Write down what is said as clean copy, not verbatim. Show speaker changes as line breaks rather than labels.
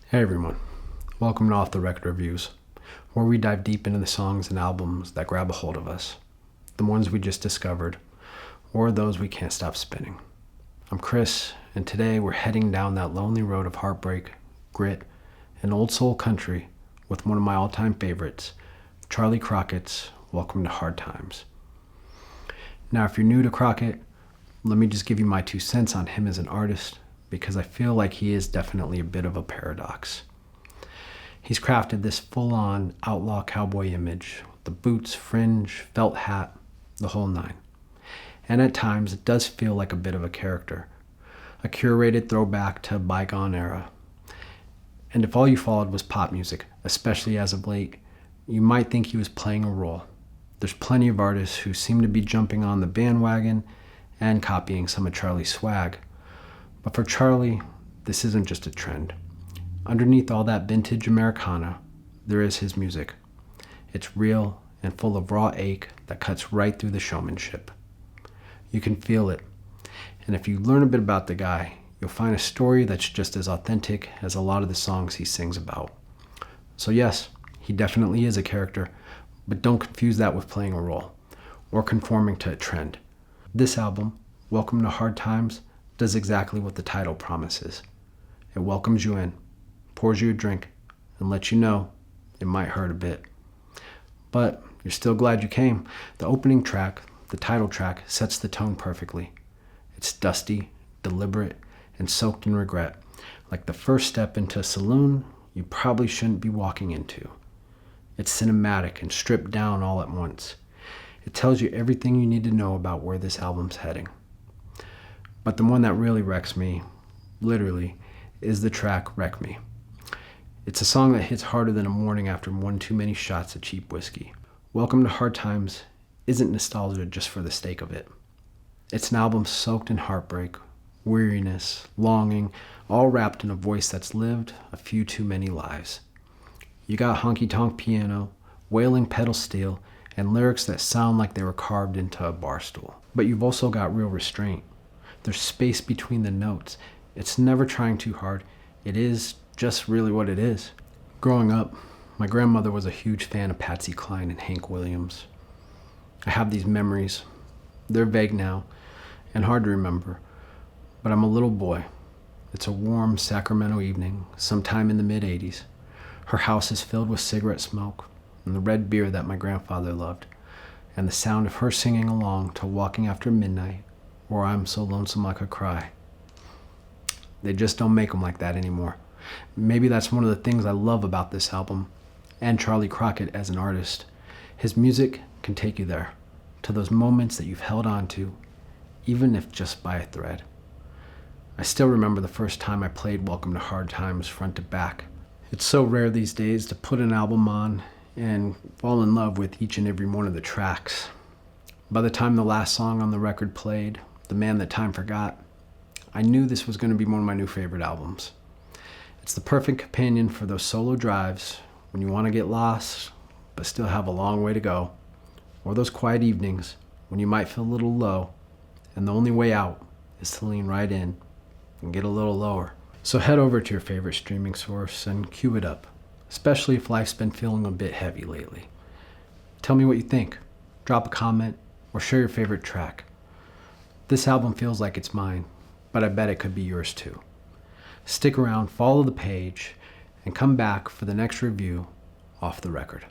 Hey everyone, welcome to Off the Record Reviews, where we dive deep into the songs and albums that grab a hold of us, the ones we just discovered, or those we can't stop spinning. I'm Chris, and today we're heading down that lonely road of heartbreak, grit, and old soul country with one of my all-time favorites, Charley Crockett's Welcome to Hard Times. Now, if you're new to Crockett, let me just give you my 2 cents on him as an artist, because I feel like he is definitely a bit of a paradox. He's crafted this full-on outlaw cowboy image, the boots, fringe, felt hat, the whole nine. And at times it does feel like a bit of a character, a curated throwback to a bygone era. And if all you followed was pop music, especially as of late, you might think he was playing a role. There's plenty of artists who seem to be jumping on the bandwagon and copying some of Charley's swag. But for Charley, this isn't just a trend. Underneath all that vintage Americana, there is his music. It's real and full of raw ache that cuts right through the showmanship. You can feel it. And if you learn a bit about the guy, you'll find a story that's just as authentic as a lot of the songs he sings about. So yes, he definitely is a character, but don't confuse that with playing a role or conforming to a trend. This album, Welcome to Hard Times, does exactly what the title promises. It welcomes you in, pours you a drink, and lets you know it might hurt a bit. But you're still glad you came. The opening track, the title track, sets the tone perfectly. It's dusty, deliberate, and soaked in regret, like the first step into a saloon you probably shouldn't be walking into. It's cinematic and stripped down all at once. It tells you everything you need to know about where this album's heading. But the one that really wrecks me, literally, is the track Wreck Me. It's a song that hits harder than a morning after one too many shots of cheap whiskey. Welcome to Hard Times isn't nostalgia just for the sake of it. It's an album soaked in heartbreak, weariness, longing, all wrapped in a voice that's lived a few too many lives. You got honky-tonk piano, wailing pedal steel, and lyrics that sound like they were carved into a bar stool. But you've also got real restraint. There's space between the notes. It's never trying too hard. It is just really what it is. Growing up, my grandmother was a huge fan of Patsy Cline and Hank Williams. I have these memories. They're vague now and hard to remember, but I'm a little boy. It's a warm Sacramento evening, sometime in the mid-'80s. Her house is filled with cigarette smoke and the red beer that my grandfather loved, and the sound of her singing along to Walking After Midnight, or I'm So Lonesome I Could Cry. They just don't make them like that anymore. Maybe that's one of the things I love about this album, and Charley Crockett as an artist. His music can take you there, to those moments that you've held on to, even if just by a thread. I still remember the first time I played Welcome to Hard Times front to back. It's so rare these days to put an album on and fall in love with each and every one of the tracks. By the time the last song on the record played, The Man That Time Forgot, I knew this was going to be one of my new favorite albums. It's the perfect companion for those solo drives when you want to get lost but still have a long way to go, or those quiet evenings when you might feel a little low and the only way out is to lean right in and get a little lower. So head over to your favorite streaming source and cue it up, especially if life's been feeling a bit heavy lately. Tell me what you think. Drop a comment or share your favorite track. This album feels like it's mine, but I bet it could be yours too. Stick around, follow the page, and come back for the next review off the record.